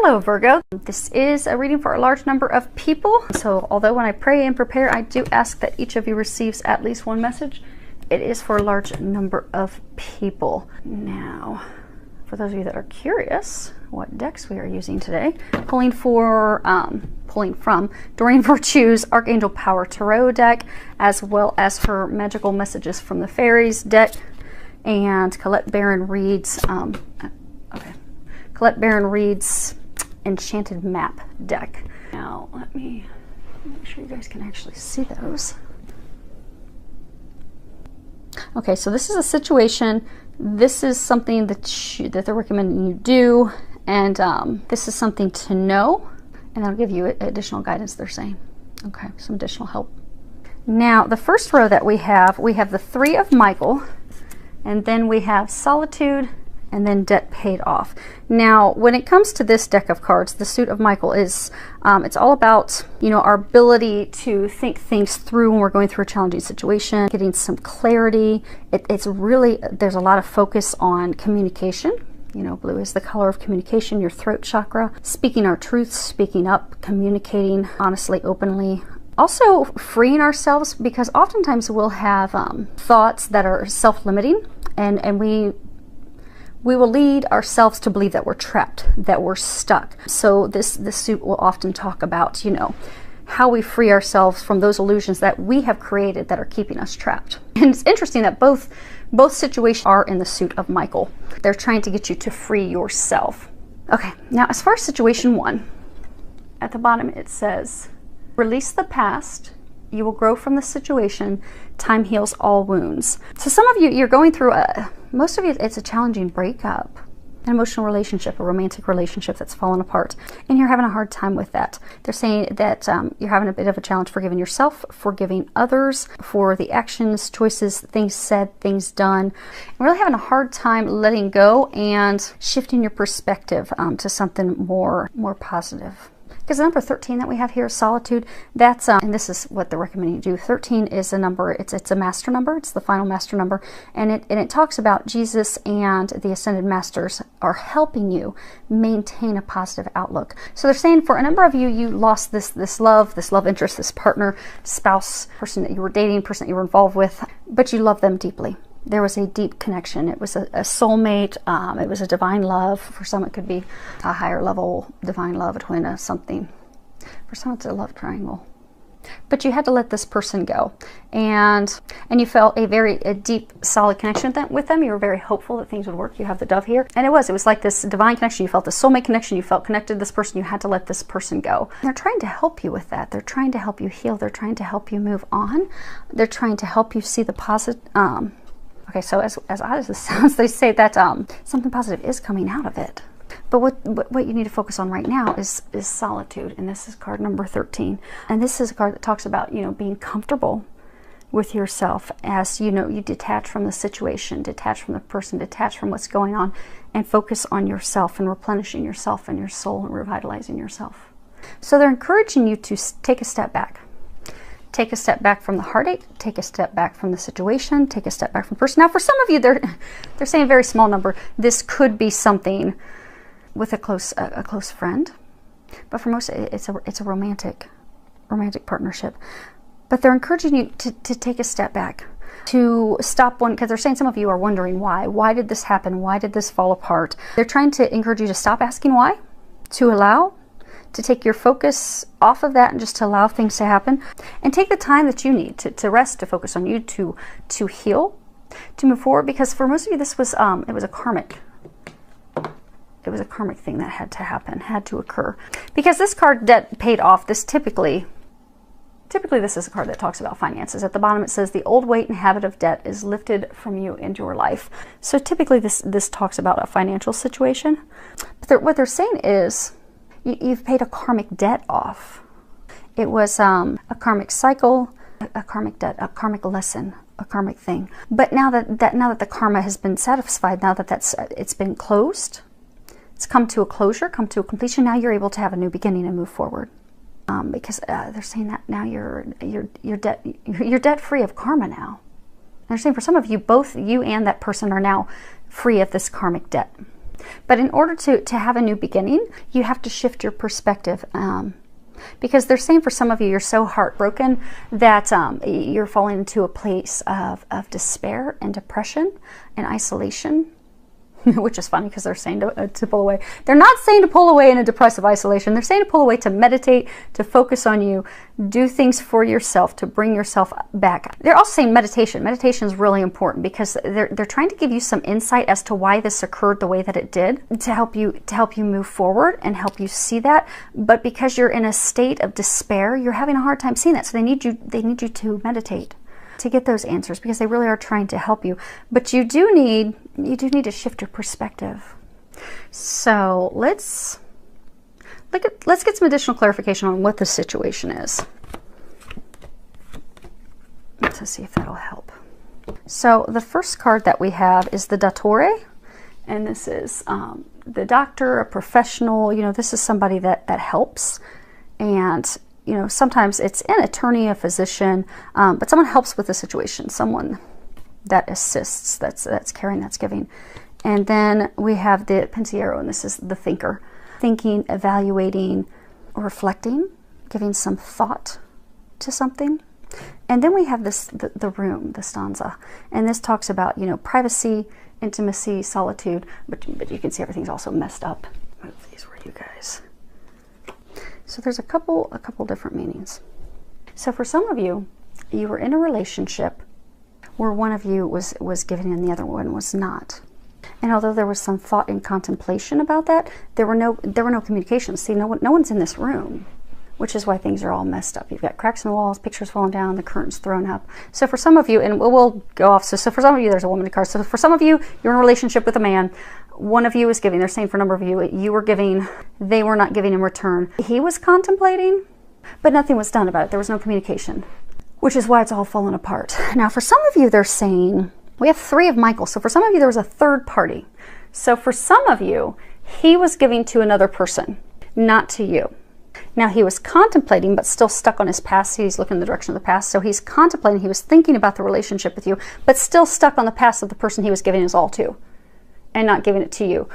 Hello Virgo, this is a reading for a large number of people. So although when I pray and prepare, I do ask that each of you receives at least one message, it is for a large number of people. Now, for those of you that are curious what decks we are using today, pulling from Doreen Virtue's Archangel Power Tarot deck, as well as her Magical Messages from the Fairies deck, and Colette Baron Reed's Enchanted Map deck. Now let me make sure you guys can actually see those. Okay, so this is a situation. This is something that they're recommending you do, and this is something to know, and that'll give you additional guidance, they're saying. Okay, some additional help. Now, the first row that we have the Three of Michael, and then we have Solitude, and then Debt Paid Off. Now, when it comes to this deck of cards, the Suit of Michael is, it's all about, our ability to think things through when we're going through a challenging situation, getting some clarity. It's really, there's a lot of focus on communication. Blue is the color of communication, your throat chakra, speaking our truths, speaking up, communicating honestly, openly. Also freeing ourselves, because oftentimes we'll have thoughts that are self-limiting, and we will lead ourselves to believe that we're trapped, that we're stuck. So this suit will often talk about, how we free ourselves from those illusions that we have created that are keeping us trapped. And it's interesting that both situations are in the Suit of Michael. They're trying to get you to free yourself. Okay, now as far as situation one, at the bottom it says, release the past, you will grow from the situation, time heals all wounds. So some of you, you're going through most of you, it's a challenging breakup, an emotional relationship, a romantic relationship that's fallen apart, and you're having a hard time with that. They're saying that you're having a bit of a challenge forgiving yourself, forgiving others for the actions, choices, things said, things done, and really having a hard time letting go and shifting your perspective to something more positive. Because the number 13 that we have here is Solitude. That's and this is what they're recommending you do. 13 is a number. It's a master number. It's the final master number, and it talks about Jesus and the ascended masters are helping you maintain a positive outlook. So they're saying for a number of you, you lost this love interest, this partner, spouse, person that you were dating, person that you were involved with, but you love them deeply. There was a deep connection. It was a soulmate. It was a divine love. For some, it could be a higher level divine love, a twin, something. For some, it's a love triangle. But you had to let this person go, and you felt a deep, solid connection with them. You were very hopeful that things would work. You have the dove here, and it was like this divine connection. You felt the soulmate connection. You felt connected to this person. You had to let this person go. And they're trying to help you with that. They're trying to help you heal. They're trying to help you move on. They're trying to help you see the positive. Okay, so as odd as this sounds, they say that something positive is coming out of it. But what you need to focus on right now is Solitude, and this is card number 13. And this is a card that talks about, being comfortable with yourself as, you detach from the situation, detach from the person, detach from what's going on, and focus on yourself and replenishing yourself and your soul and revitalizing yourself. So they're encouraging you to take a step back. Take a step back from the heartache, take a step back from the situation, take a step back from the person. Now, for some of you, they're saying a very small number. This could be something with a close friend, but for most, it's a romantic partnership. But they're encouraging you to take a step back, to stop one, because they're saying some of you are wondering why. Why did this happen? Why did this fall apart? They're trying to encourage you to stop asking why, to allow, to take your focus off of that and just to allow things to happen, and take the time that you need to rest, to focus on you, to heal, to move forward. Because for most of you, this was it was a karmic thing that had to happen, had to occur. Because this card, Debt Paid Off, this typically this is a card that talks about finances. At the bottom it says the old weight and habit of debt is lifted from you into your life. So typically this talks about a financial situation. But what they're saying is, you've paid a karmic debt off. It was a karmic cycle, a karmic debt, a karmic lesson, a karmic thing. But now that the karma has been satisfied, now that it's been closed, it's come to a closure, come to a completion. Now you're able to have a new beginning and move forward. Because they're saying that now you're debt free of karma now. And they're saying for some of you, both you and that person are now free of this karmic debt. But in order to have a new beginning, you have to shift your perspective. Because they're saying for some of you, you're so heartbroken that you're falling into a place of despair and depression and isolation, which is funny because they're saying to pull away. They're not saying to pull away in a depressive isolation. They're saying to pull away, to meditate, to focus on you, do things for yourself, to bring yourself back. They're also saying meditation. Meditation is really important because they're trying to give you some insight as to why this occurred the way that it did, to help you move forward and help you see that. But because you're in a state of despair, you're having a hard time seeing that. So they need you to meditate to get those answers, because they really are trying to help you. But you do need to shift your perspective. So let's get some additional clarification on what the situation is. Let's see if that'll help. So the first card that we have is the Dottore, and this is the doctor, a professional. You know, this is somebody that helps, and you know, sometimes it's an attorney, a physician, but someone helps with the situation, someone that assists, that's caring, that's giving. And then we have the pensiero, and this is the thinker, thinking, evaluating, reflecting, giving some thought to something. And then we have this, the room, the stanza, and this talks about, you know, privacy, intimacy, solitude, but you can see everything's also messed up. Move these for you guys. So there's a couple different meanings. So for some of you, you were in a relationship where one of you was giving and the other one was not. And although there was some thought and contemplation about that, there were no communications. See, no one's in this room, which is why things are all messed up. You've got cracks in the walls, pictures falling down, the curtains thrown up. So for some of you, and we'll go off. So for some of you, there's a woman card. So for some of you, you're in a relationship with a man. One of you is giving. They're saying for a number of you, you were giving, they were not giving in return. He was contemplating, but nothing was done about it. There was no communication, which is why it's all fallen apart. Now, for some of you, they're saying, we have 3 of Michael. So for some of you, there was a third party. So for some of you, he was giving to another person, not to you. Now, he was contemplating, but still stuck on his past. He's looking in the direction of the past. So he's contemplating, he was thinking about the relationship with you, but still stuck on the past of the person he was giving his all to and not giving it to you.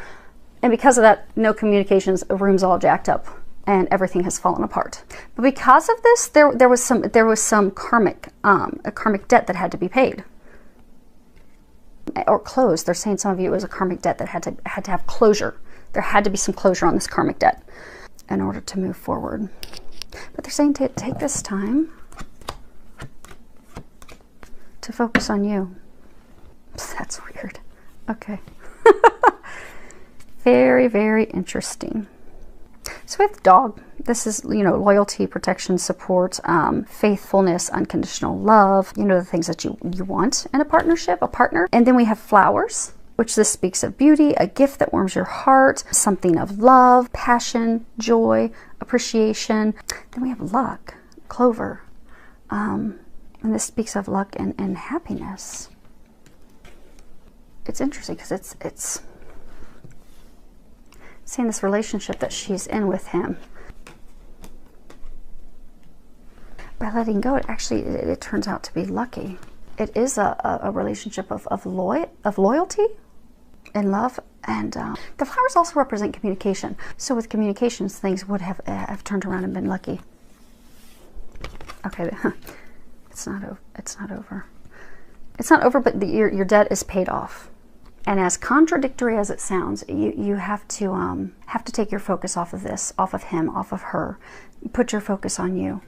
And because of that, no communications, the room's all jacked up and everything has fallen apart. But because of this, there was some karmic, a karmic debt that had to be paid or closed. They're saying some of you, it was a karmic debt that had to have closure. There had to be some closure on this karmic debt in order to move forward. But they're saying to take this time to focus on you. That's weird. Okay. Very, very interesting. So we have the dog. This is, you know, loyalty, protection, support, faithfulness, unconditional love, you know, the things that you want in a partnership, a partner. And then we have flowers, which this speaks of beauty, a gift that warms your heart, something of love, passion, joy, appreciation. Then we have luck, clover, and this speaks of luck and happiness. It's interesting because it's seeing this relationship that she's in with him. By letting go, it turns out to be lucky. It is a relationship of loyalty and love, and the flowers also represent communication. So with communications, things would have turned around and been lucky. Okay, it's not over. It's not over. It's not over, but your debt is paid off. And as contradictory as it sounds, you have to take your focus off of this, off of him, off of her. Put your focus on you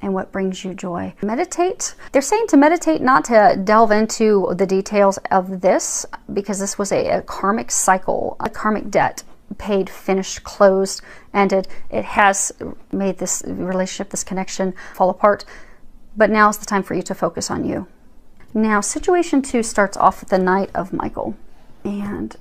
and what brings you joy. Meditate. They're saying to meditate, not to delve into the details of this, because this was a karmic cycle, a karmic debt, paid, finished, closed, ended. It has made this relationship, this connection fall apart. But now is the time for you to focus on you. Now, situation 2 starts off with the Knight of Michael. And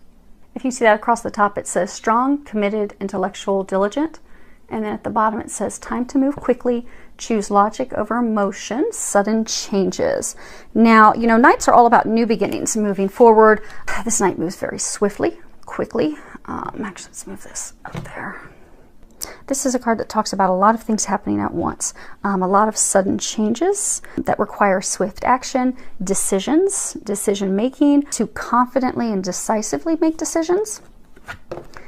if you see that across the top, it says strong, committed, intellectual, diligent. And then at the bottom, it says time to move quickly, choose logic over emotion, sudden changes. Now, you know, Knights are all about new beginnings, moving forward. This Knight moves very swiftly, quickly. Actually, let's move this up there. This is a card that talks about a lot of things happening at once. A lot of sudden changes that require swift action, decision making, to confidently and decisively make decisions.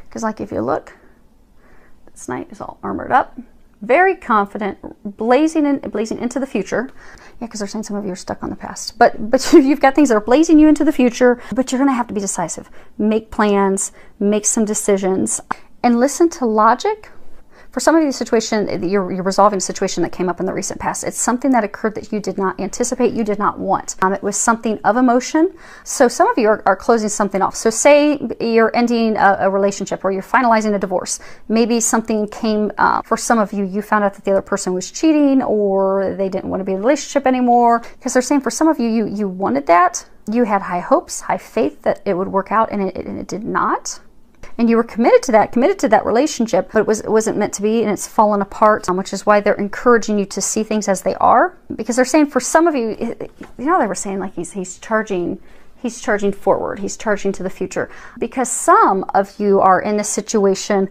Because like if you look, this knight is all armored up, very confident, blazing into the future. Yeah, because they're saying some of you are stuck on the past. But you've got things that are blazing you into the future, but you're going to have to be decisive. Make plans, make some decisions, and listen to logic. For some of you, the situation, you're resolving a situation that came up in the recent past. It's something that occurred that you did not anticipate, you did not want. It was something of emotion. So some of you are closing something off. So say you're ending a relationship or you're finalizing a divorce. Maybe something came, for some of you, you found out that the other person was cheating or they didn't want to be in a relationship anymore. Because they're saying for some of you, you wanted that. You had high hopes, high faith that it would work out, and it did not. And you were committed to that relationship, but it wasn't meant to be, and it's fallen apart, which is why they're encouraging you to see things as they are. Because they're saying for some of you, you know, they were saying like he's charging forward, he's charging to the future. Because some of you are in a situation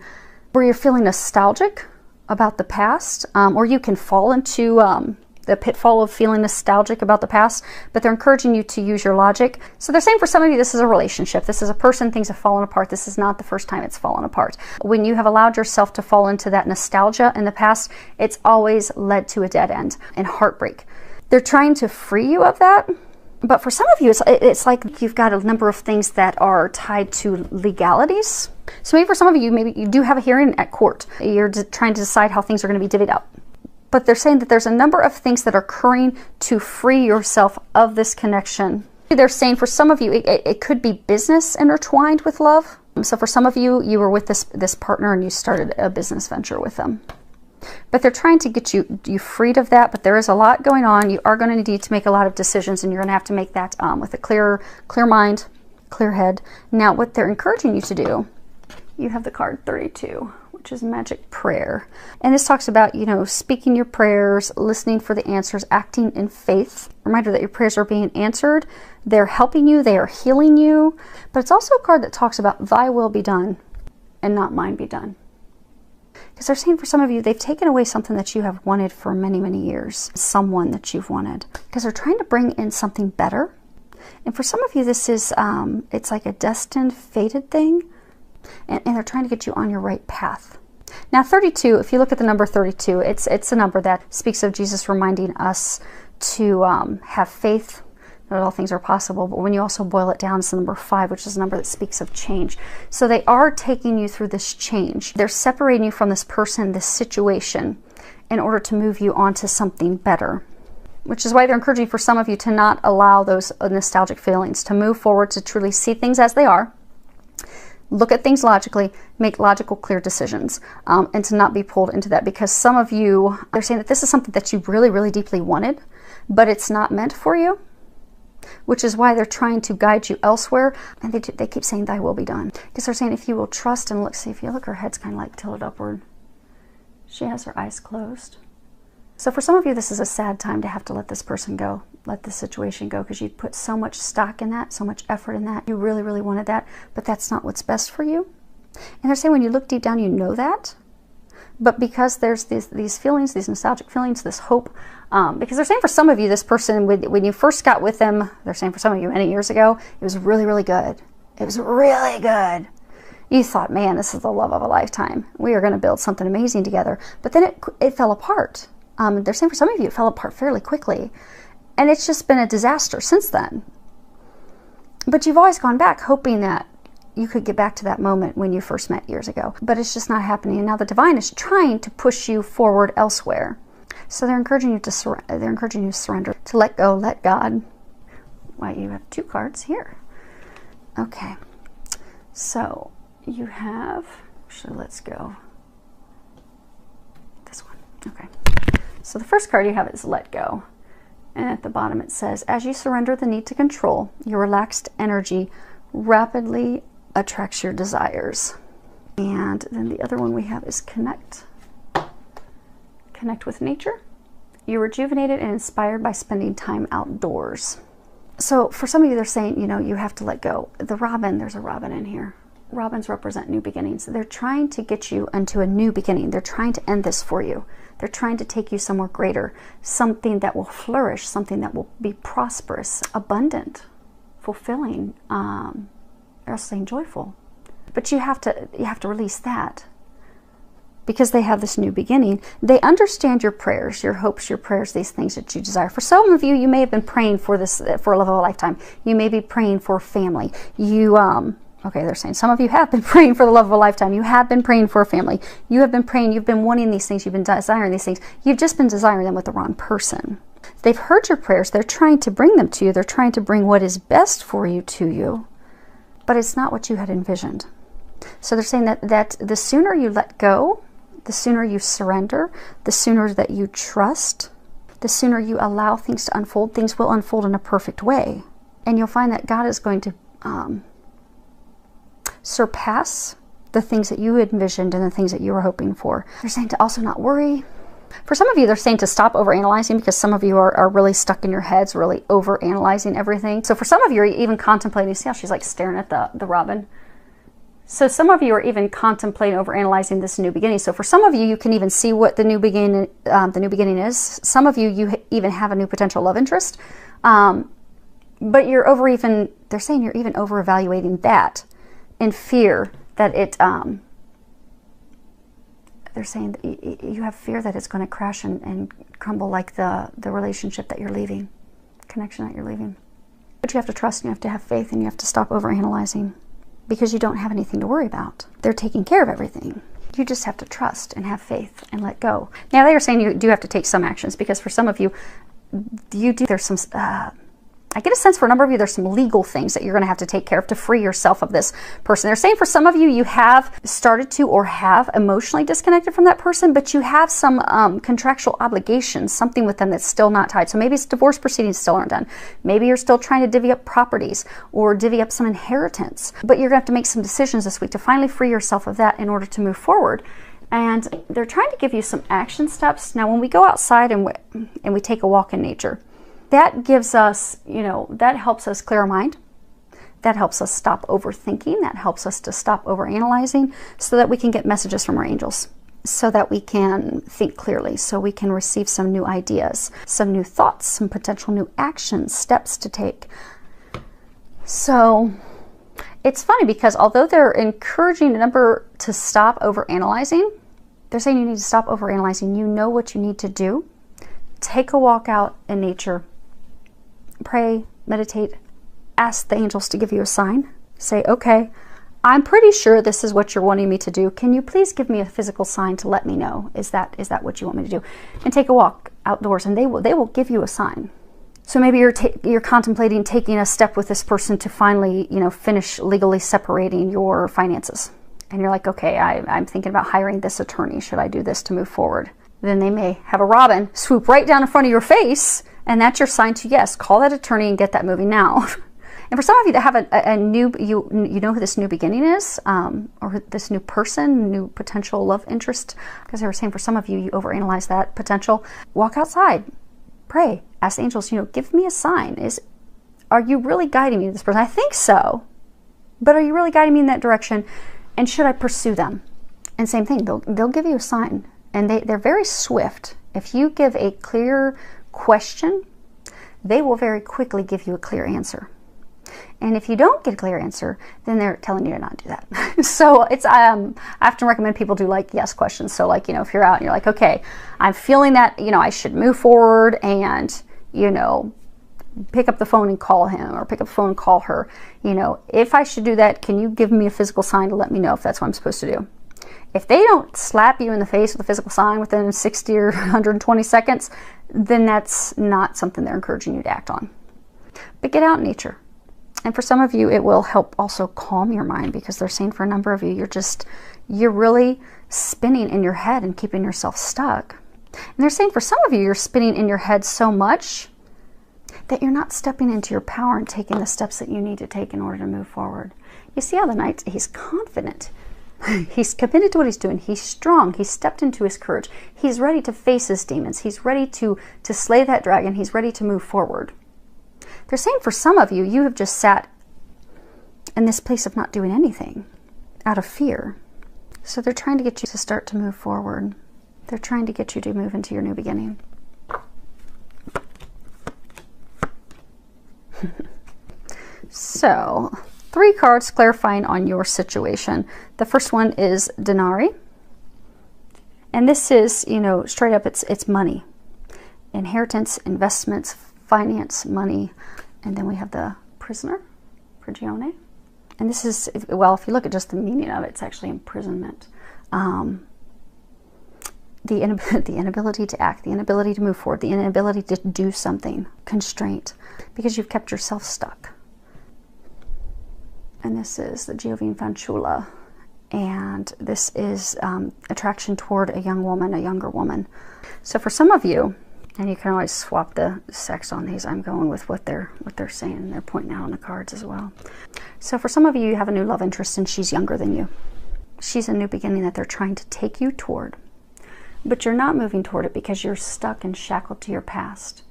where you're feeling nostalgic about the past, or you can fall into the pitfall of feeling nostalgic about the past, but they're encouraging you to use your logic. So they're saying for some of you, this is a relationship. This is a person, things have fallen apart. This is not the first time it's fallen apart. When you have allowed yourself to fall into that nostalgia in the past, it's always led to a dead end and heartbreak. They're trying to free you of that. But for some of you, it's like you've got a number of things that are tied to legalities. So maybe for some of you, maybe you do have a hearing at court. You're trying to decide how things are going to be divvied up. But they're saying that there's a number of things that are occurring to free yourself of this connection. They're saying for some of you, it could be business intertwined with love. So for some of you, you were with this partner and you started a business venture with them. But they're trying to get you freed of that. But there is a lot going on. You are going to need to make a lot of decisions, and you're going to have to make that with a clear mind, clear head. Now, what they're encouraging you to do, you have the card 32. Which is magic prayer. And this talks about, you know, speaking your prayers, listening for the answers, acting in faith. Reminder that your prayers are being answered. They're helping you. They are healing you. But it's also a card that talks about thy will be done and not mine be done. Because they're saying for some of you, they've taken away something that you have wanted for many, many years. Someone that you've wanted. Because they're trying to bring in something better. And for some of you, this is, it's like a destined, fated thing. And they're trying to get you on your right path. Now 32, if you look at the number 32, it's a number that speaks of Jesus reminding us to have faith that all things are possible. But when you also boil it down, it's the number 5, which is a number that speaks of change. So they are taking you through this change. They're separating you from this person, this situation, in order to move you on to something better. Which is why they're encouraging for some of you to not allow those nostalgic feelings, to move forward, to truly see things as they are. Look at things logically, make logical, clear decisions, and to not be pulled into that. Because some of you, they're saying that this is something that you really, really deeply wanted, but it's not meant for you, which is why they're trying to guide you elsewhere. And they keep saying, thy will be done. Because they're saying, if you will trust and look, see, if you look, her head's kind of like tilted upward. She has her eyes closed. So for some of you, this is a sad time to have to let this person go, let this situation go, because you put so much stock in that, so much effort in that. You really, really wanted that, but that's not what's best for you. And they're saying when you look deep down, you know that. But because there's these feelings, these nostalgic feelings, this hope, because they're saying for some of you, this person, when you first got with them, they're saying for some of you many years ago, it was really, really good. It was really good. You thought, man, this is the love of a lifetime. We are going to build something amazing together. But then it fell apart. They're saying for some of you, it fell apart fairly quickly. And it's just been a disaster since then. But you've always gone back hoping that you could get back to that moment when you first met years ago. But it's just not happening. And now the divine is trying to push you forward elsewhere. So they're encouraging you to surrender, to let go, let God. Why, you have 2 cards here. Okay. So you have, actually, let's go. This one. Okay. So the first card you have is let go. And at the bottom it says, as you surrender the need to control, your relaxed energy rapidly attracts your desires. And then the other one we have is connect. Connect with nature. You're rejuvenated and inspired by spending time outdoors. So for some of you, they're saying, you know, you have to let go. The robin, there's a robin in here. Robins represent new beginnings. They're trying to get you into a new beginning. They're trying to end this for you. They're trying to take you somewhere greater, something that will flourish, something that will be prosperous, abundant, fulfilling, or else saying joyful. But you have to release that, because they have this new beginning. They understand your prayers, your hopes, your prayers, these things that you desire. For some of you, you may have been praying for this, for a love of a lifetime. You may be praying for family. You, okay, they're saying some of you have been praying for the love of a lifetime. You have been praying for a family. You have been praying, you've been wanting these things, you've been desiring these things. You've just been desiring them with the wrong person. They've heard your prayers. They're trying to bring them to you. They're trying to bring what is best for you to you, but it's not what you had envisioned. So they're saying that the sooner you let go, the sooner you surrender, the sooner that you trust, the sooner you allow things to unfold, things will unfold in a perfect way. And you'll find that God is going to surpass the things that you envisioned and the things that you were hoping for. They're saying to also not worry. For some of you, they're saying to stop overanalyzing, because some of you are really stuck in your heads, really overanalyzing everything. So for some of you, are even contemplating, see how she's like staring at the robin? So some of you are even contemplating overanalyzing this new beginning. So for some of you, you can even see what the new beginning is. Some of you, even have a new potential love interest. But they're saying you're even over-evaluating that in fear that they're saying that you have fear that it's going to crash and crumble, like the relationship that you're leaving, connection that you're leaving. But you have to trust, and you have to have faith, and you have to stop overanalyzing, because you don't have anything to worry about. They're taking care of everything. You just have to trust and have faith and let go. Now, they are saying you do have to take some actions, because for some of you, there's some, I get a sense for a number of you, there's some legal things that you're going to have to take care of to free yourself of this person. They're saying for some of you, you have started to or have emotionally disconnected from that person, but you have some contractual obligations, something with them that's still not tied. So maybe it's divorce proceedings still aren't done. Maybe you're still trying to divvy up properties or divvy up some inheritance, but you're going to have to make some decisions this week to finally free yourself of that in order to move forward. And they're trying to give you some action steps. Now, when we go outside and we take a walk in nature, that gives us, that helps us clear our mind. That helps us stop overthinking. That helps us to stop overanalyzing, so that we can get messages from our angels, so that we can think clearly, so we can receive some new ideas, some new thoughts, some potential new actions, steps to take. So it's funny, because although they're encouraging a number to stop overanalyzing, they're saying you need to stop overanalyzing. You know what you need to do. Take a walk out in nature. Pray, meditate, ask the angels to give you a sign. Say, okay, I'm pretty sure this is what you're wanting me to do. Can you please give me a physical sign to let me know? Is that what you want me to do? And take a walk outdoors, and they will give you a sign. So maybe you're contemplating taking a step with this person to finally, finish legally separating your finances. And you're like, okay, I'm thinking about hiring this attorney. Should I do this to move forward? Then they may have a robin swoop right down in front of your face, and that's your sign to, yes, call that attorney and get that moving now. And for some of you that have a new, you know who this new beginning is, or this new person, new potential love interest, because they were saying for some of you, you overanalyze that potential. Walk outside, pray, ask the angels, give me a sign. Are you really guiding me to this person? I think so, but are you really guiding me in that direction? And should I pursue them? And same thing, they'll give you a sign. And they're very swift. If you give a clear question, they will very quickly give you a clear answer. And if you don't get a clear answer, then they're telling you to not do that. So it's I often recommend people do like yes questions. So like, if you're out and you're like, okay, I'm feeling that, I should move forward and, pick up the phone and call him, or pick up the phone and call her. If I should do that, can you give me a physical sign to let me know if that's what I'm supposed to do? If they don't slap you in the face with a physical sign within 60 or 120 seconds, then that's not something they're encouraging you to act on. But get out in nature. And for some of you, it will help also calm your mind, because they're saying for a number of you, you're really spinning in your head and keeping yourself stuck. And they're saying for some of you, you're spinning in your head so much that you're not stepping into your power and taking the steps that you need to take in order to move forward. You see how the Knight, he's confident. He's committed to what he's doing. He's strong. He's stepped into his courage. He's ready to face his demons. He's ready to slay that dragon. He's ready to move forward. They're saying for some of you, you have just sat in this place of not doing anything out of fear. So they're trying to get you to start to move forward. They're trying to get you to move into your new beginning. So 3 cards clarifying on your situation. The first one is Denari. And this is, you know, straight up, it's money. Inheritance, investments, finance, money. And then we have the Prisoner, Prigione. And this is, well, if you look at just the meaning of it, it's actually imprisonment. The inability to act, the inability to move forward, the inability to do something, constraint, because you've kept yourself stuck. And this is the Giovine Fanciulla. And this is attraction toward a young woman, a younger woman. So for some of you, and you can always swap the sex on these. I'm going with what they're saying. They're pointing out on the cards as well. So for some of you, you have a new love interest and she's younger than you. She's a new beginning that they're trying to take you toward. But you're not moving toward it because you're stuck and shackled to your past.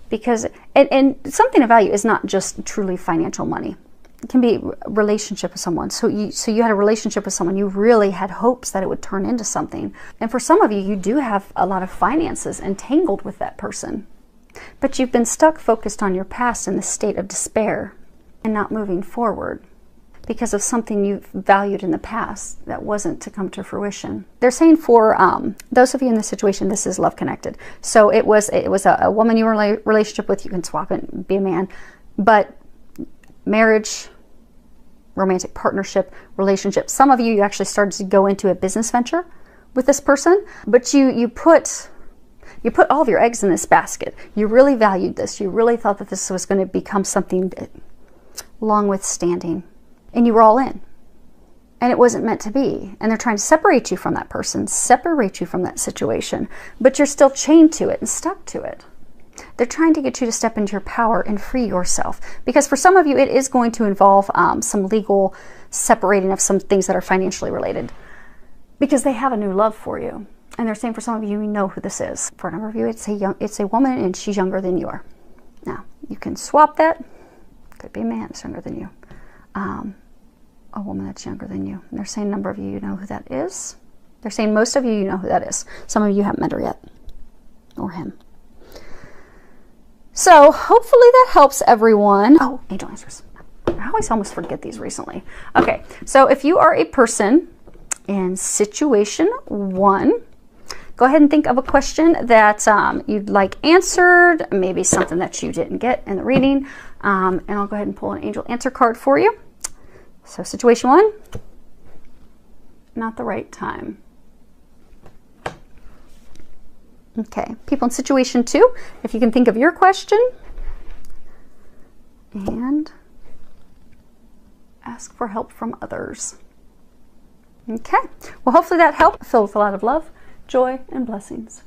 Because, and something of value is not just truly financial money. It can be a relationship with someone. So you had a relationship with someone. You really had hopes that it would turn into something. And for some of you, you do have a lot of finances entangled with that person. But you've been stuck focused on your past in the state of despair and not moving forward because of something you valued in the past that wasn't to come to fruition. They're saying for those of you in this situation, this is love connected. So it was a woman you were in a relationship with. You can swap it and be a man. But marriage, romantic partnership, relationship. Some of you actually started to go into a business venture with this person, but you put all of your eggs in this basket. You really valued this. You really thought that this was going to become something long withstanding, and you were all in. And it wasn't meant to be. And they're trying to separate you from that person, separate you from that situation, but you're still chained to it and stuck to it. They're trying to get you to step into your power and free yourself. Because for some of you, it is going to involve some legal separating of some things that are financially related. Because they have a new love for you. And they're saying for some of you, you know who this is. For a number of you, it's a woman and she's younger than you are. Now, you can swap that. Could be a man that's younger than you. A woman that's younger than you. And they're saying a number of you know who that is. They're saying most of you know who that is. Some of you haven't met her yet. Or him. So hopefully that helps everyone. Oh, angel answers. I always almost forget these recently. Okay, so if you are a person in situation 1, go ahead and think of a question that you'd like answered, maybe something that you didn't get in the reading, and I'll go ahead and pull an angel answer card for you. So situation 1, not the right time. Okay, people in situation 2, if you can think of your question and ask for help from others. Okay, well, hopefully that helped. Filled with a lot of love, joy, and blessings.